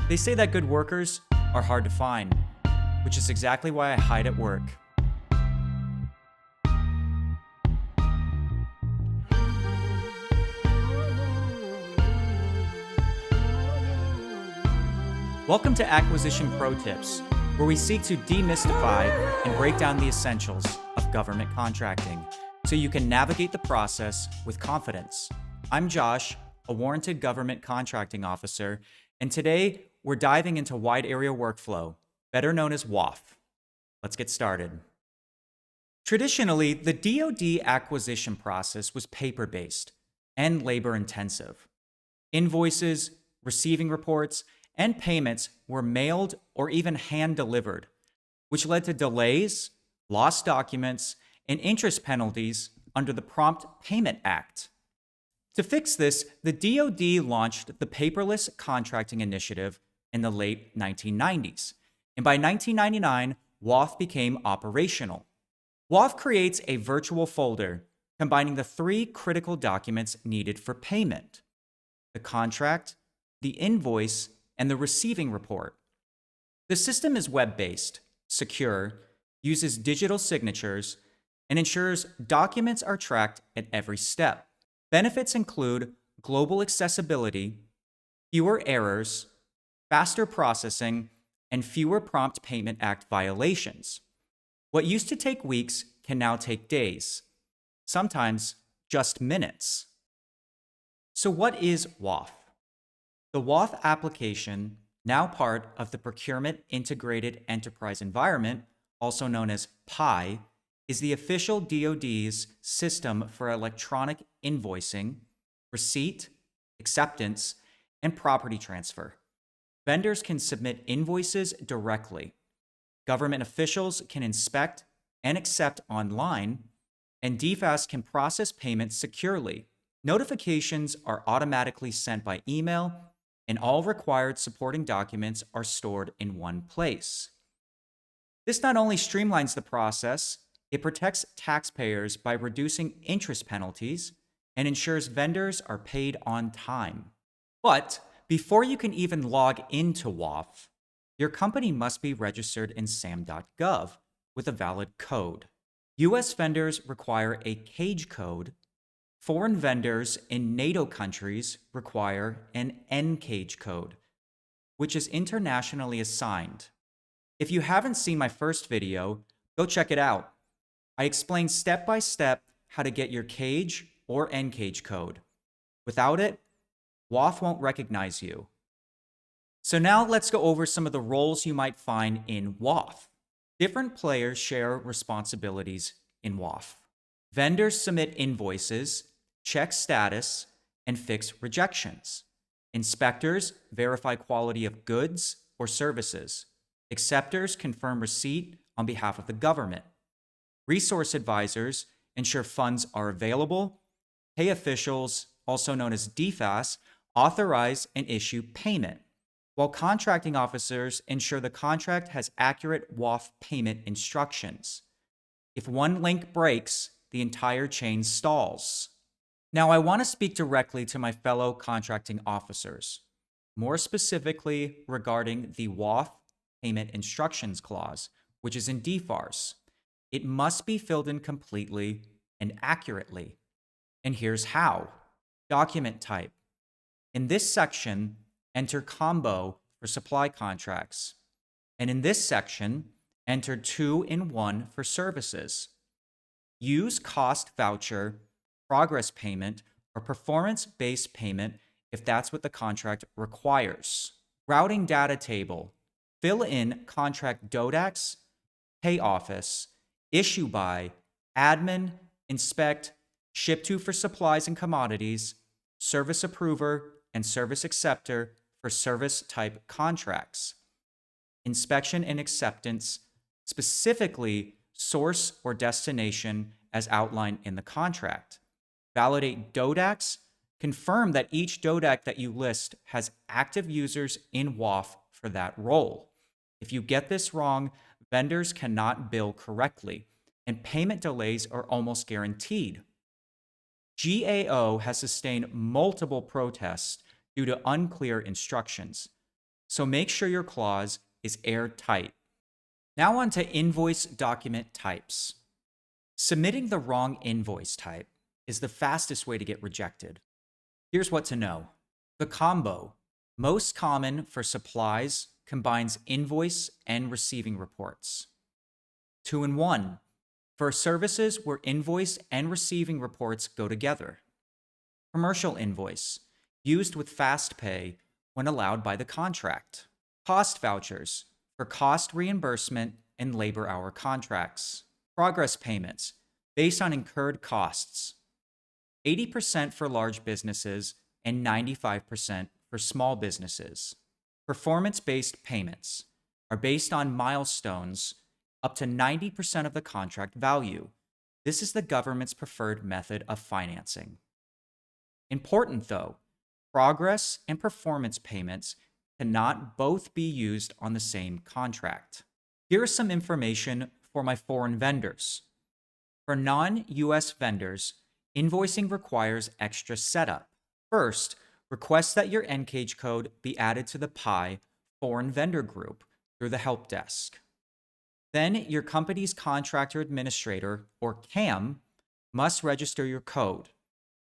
They say that good workers are hard to find, which is exactly why I hide at work. Welcome to Acquisition Pro Tips, where we seek to demystify and break down the essentials of government contracting so you can navigate the process with confidence. I'm Josh, a warranted government contracting officer, and today we're diving into wide area workflow, better known as WAWF. Let's get started. Traditionally, the DoD acquisition process was paper-based and labor-intensive. Invoices, receiving reports, and payments were mailed or even hand-delivered, which led to delays, lost documents, and interest penalties under the Prompt Payment Act. To fix this, the DoD launched the Paperless Contracting Initiative in the late 1990s, and by 1999, WAWF became operational. WAWF creates a virtual folder combining the three critical documents needed for payment: the contract, the invoice, and the receiving report. The system is web-based, secure, uses digital signatures, and ensures documents are tracked at every step. Benefits include global accessibility, fewer errors, faster processing, and fewer Prompt Payment Act violations. What used to take weeks can now take days, sometimes just minutes. So what is WAWF? The WAWF application, now part of the Procurement Integrated Enterprise Environment, also known as PI, is the official DoD's system for electronic invoicing, receipt, acceptance, and property transfer. Vendors can submit invoices directly. Government officials can inspect and accept online, and DFAS can process payments securely. Notifications are automatically sent by email, and all required supporting documents are stored in one place. This not only streamlines the process, it protects taxpayers by reducing interest penalties and ensures vendors are paid on time. But before you can even log into WAWF, your company must be registered in SAM.gov with a valid code. U.S. vendors require a CAGE code. Foreign vendors in NATO countries require an NCAGE code, which is internationally assigned. If you haven't seen my first video, go check it out. I explain step by step how to get your CAGE or NCAGE code. Without it, WAWF won't recognize you. So now let's go over some of the roles you might find in WAWF. Different players share responsibilities in WAWF. Vendors submit invoices, check status, and fix rejections. Inspectors verify quality of goods or services. Acceptors confirm receipt on behalf of the government. Resource advisors ensure funds are available. Pay officials, also known as DFAS, authorize and issue payment, while contracting officers ensure the contract has accurate WAWF payment instructions. If one link breaks, the entire chain stalls. Now, I want to speak directly to my fellow contracting officers, more specifically regarding the WAWF Payment Instructions clause, which is in DFARS. It must be filled in completely and accurately. And here's how. Document type. In this section, enter combo for supply contracts. And in this section, enter 2-in-1 for services. Use cost voucher, progress payment, or performance-based payment if that's what the contract requires. Routing data table. Fill in contract DODAX, pay office, issue by, admin, inspect, ship to for supplies and commodities, service approver, and service acceptor for service type contracts. Inspection and acceptance, specifically source or destination as outlined in the contract. Validate DODAX. Confirm that each DODAC that you list has active users in WAWF for that role. If you get this wrong, vendors cannot bill correctly, and payment delays are almost guaranteed. GAO has sustained multiple protests due to unclear instructions. so make sure your clause is airtight. Now on to invoice document types. Submitting the wrong invoice type is the fastest way to get rejected. Here's what to know. The combo, most common for supplies, combines invoice and receiving reports. 2-in-1, for services where invoice and receiving reports go together. Commercial invoice, used with fast pay when allowed by the contract. Cost vouchers, for cost reimbursement and labor hour contracts. Progress payments, based on incurred costs. 80% for large businesses and 95% for small businesses. Performance-based payments are based on milestones up to 90% of the contract value. This is the government's preferred method of financing. Important though, progress and performance payments cannot both be used on the same contract. Here is some information for my foreign vendors. For non-US vendors, invoicing requires extra setup. First, request that your NCAGE code be added to the PI Foreign Vendor Group through the help desk. Then, your company's contractor administrator, or CAM, must register your code,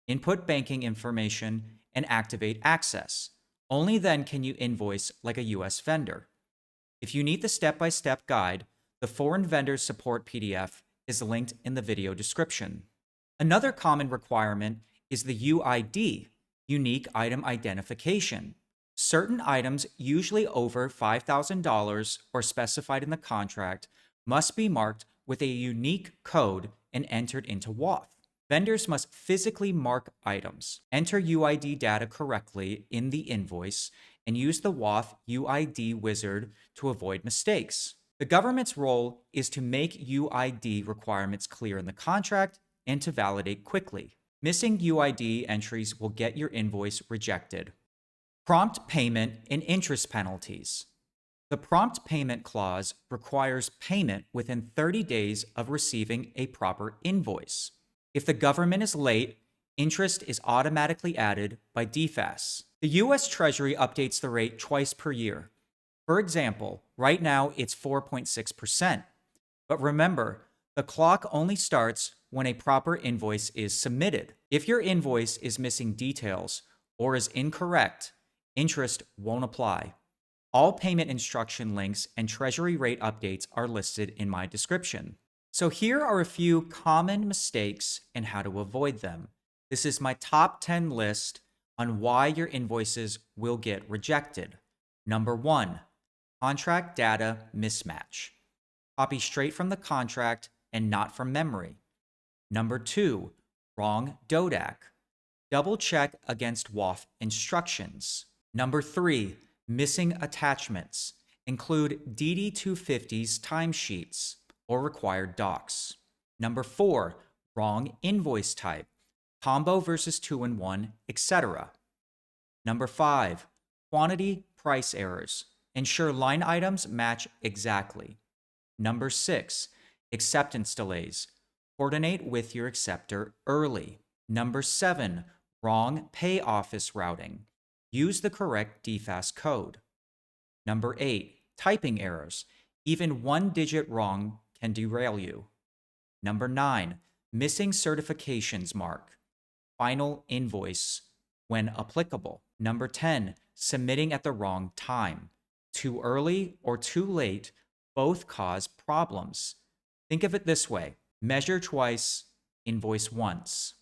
input banking information, and activate access. Only then can you invoice like a US vendor. If you need the step-by-step guide, the Foreign Vendor Support PDF is linked in the video description. Another common requirement is the UID, Unique Item Identification. Certain items, usually over $5,000 or specified in the contract, must be marked with a unique code and entered into WAWF. Vendors must physically mark items, enter UID data correctly in the invoice, and use the WAWF UID wizard to avoid mistakes. The government's role is to make UID requirements clear in the contract and to validate quickly. Missing UID entries will get your invoice rejected. Prompt payment and interest penalties. The prompt payment clause requires payment within 30 days of receiving a proper invoice. If the government is late, interest is automatically added by DFAS. The U.S. Treasury updates the rate twice per year. For example, right now it's 4.6%. But remember, the clock only starts when a proper invoice is submitted. If your invoice is missing details or is incorrect, interest won't apply. All payment instruction links and Treasury rate updates are listed in my description. So here are a few common mistakes and how to avoid them. This is my top 10 list on why your invoices will get rejected. Number 1, contract data mismatch. Copy straight from the contract and not from memory. Number 2, wrong DODAC. Double check against WAWF instructions. Number 3, missing attachments. Include DD-250's timesheets or required docs. Number 4, wrong invoice type, combo versus 2-in-1, etc. Number 5, quantity price errors. Ensure line items match exactly. Number 6, acceptance delays. Coordinate with your acceptor early. Number 7, wrong pay office routing. Use the correct DFAS code. Number 8, typing errors. Even one digit wrong can derail you. Number 9, missing certifications mark. Final invoice when applicable. Number 10, submitting at the wrong time. Too early or too late both cause problems. Think of it this way: measure twice, invoice once.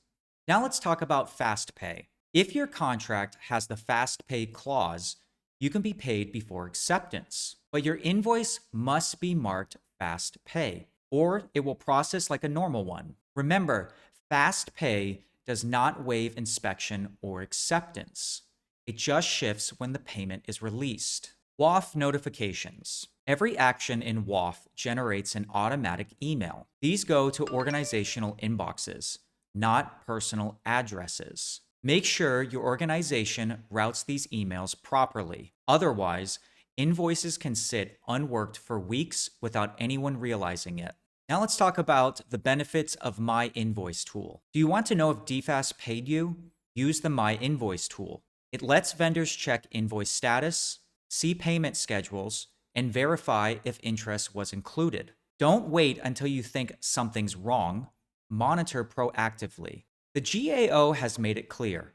Now let's talk about fast pay. If your contract has the fast pay clause, you can be paid before acceptance, but your invoice must be marked fast pay, or it will process like a normal one. Remember, fast pay does not waive inspection or acceptance. It just shifts when the payment is released. WAWF notifications. Every action in WAWF generates an automatic email. These go to organizational inboxes, not personal addresses. Make sure your organization routes these emails properly. Otherwise, invoices can sit unworked for weeks without anyone realizing it. Now let's talk about the benefits of My Invoice tool. Do you want to know if DFAS paid you? Use the My Invoice tool. It lets vendors check invoice status, see payment schedules, and verify if interest was included. Don't wait until you think something's wrong. Monitor proactively. The GAO has made it clear.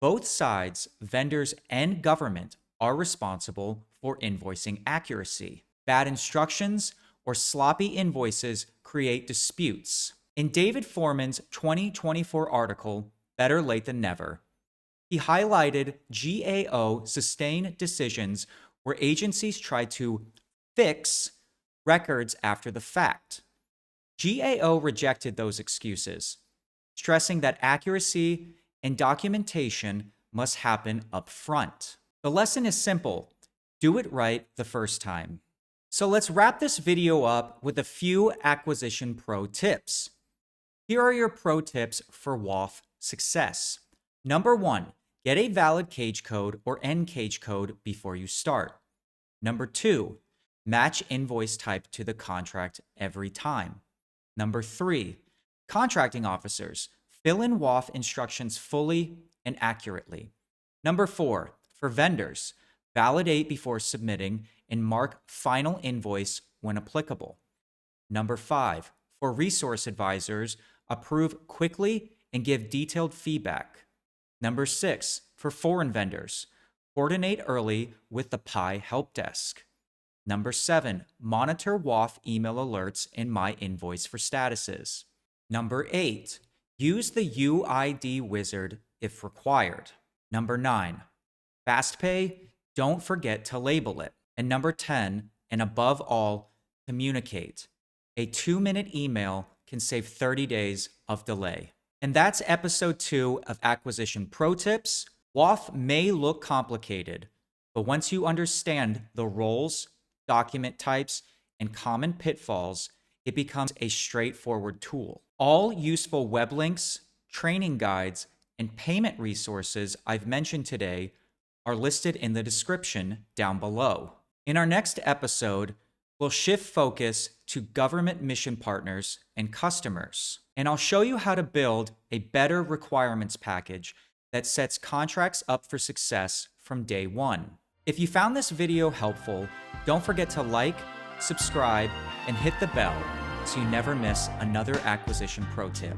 Both sides, vendors and government, are responsible for invoicing accuracy. Bad instructions or sloppy invoices create disputes. In David Foreman's 2024 article, Better Late Than Never, he highlighted GAO sustained decisions where agencies try to fix records after the fact. GAO rejected those excuses, stressing that accuracy and documentation must happen up front. The lesson is simple: do it right the first time. So let's wrap this video up with a few acquisition pro tips. Here are your pro tips for WAWF success. Number 1, get a valid CAGE code or NCAGE code before you start. Number 2, match invoice type to the contract every time. Number 3, contracting officers, fill in WAWF instructions fully and accurately. Number 4, for vendors, validate before submitting and mark final invoice when applicable. Number 5, for resource advisors, approve quickly and give detailed feedback. Number 6, for foreign vendors, coordinate early with the PI help desk. Number 7, monitor WAWF email alerts in My Invoice for statuses. Number 8, use the UID wizard if required. Number 9, FastPay, don't forget to label it. And number 10, and above all, communicate. A 2-minute email can save 30 days of delay. And that's episode 2 of Acquisition Pro Tips. WAWF may look complicated, but once you understand the roles, document types, and common pitfalls, it becomes a straightforward tool. All useful web links, training guides, and payment resources I've mentioned today are listed in the description down below. In our next episode, we'll shift focus to government mission partners and customers, and I'll show you how to build a better requirements package that sets contracts up for success from day one. If you found this video helpful, don't forget to like, subscribe, and hit the bell so you never miss another acquisition pro tip.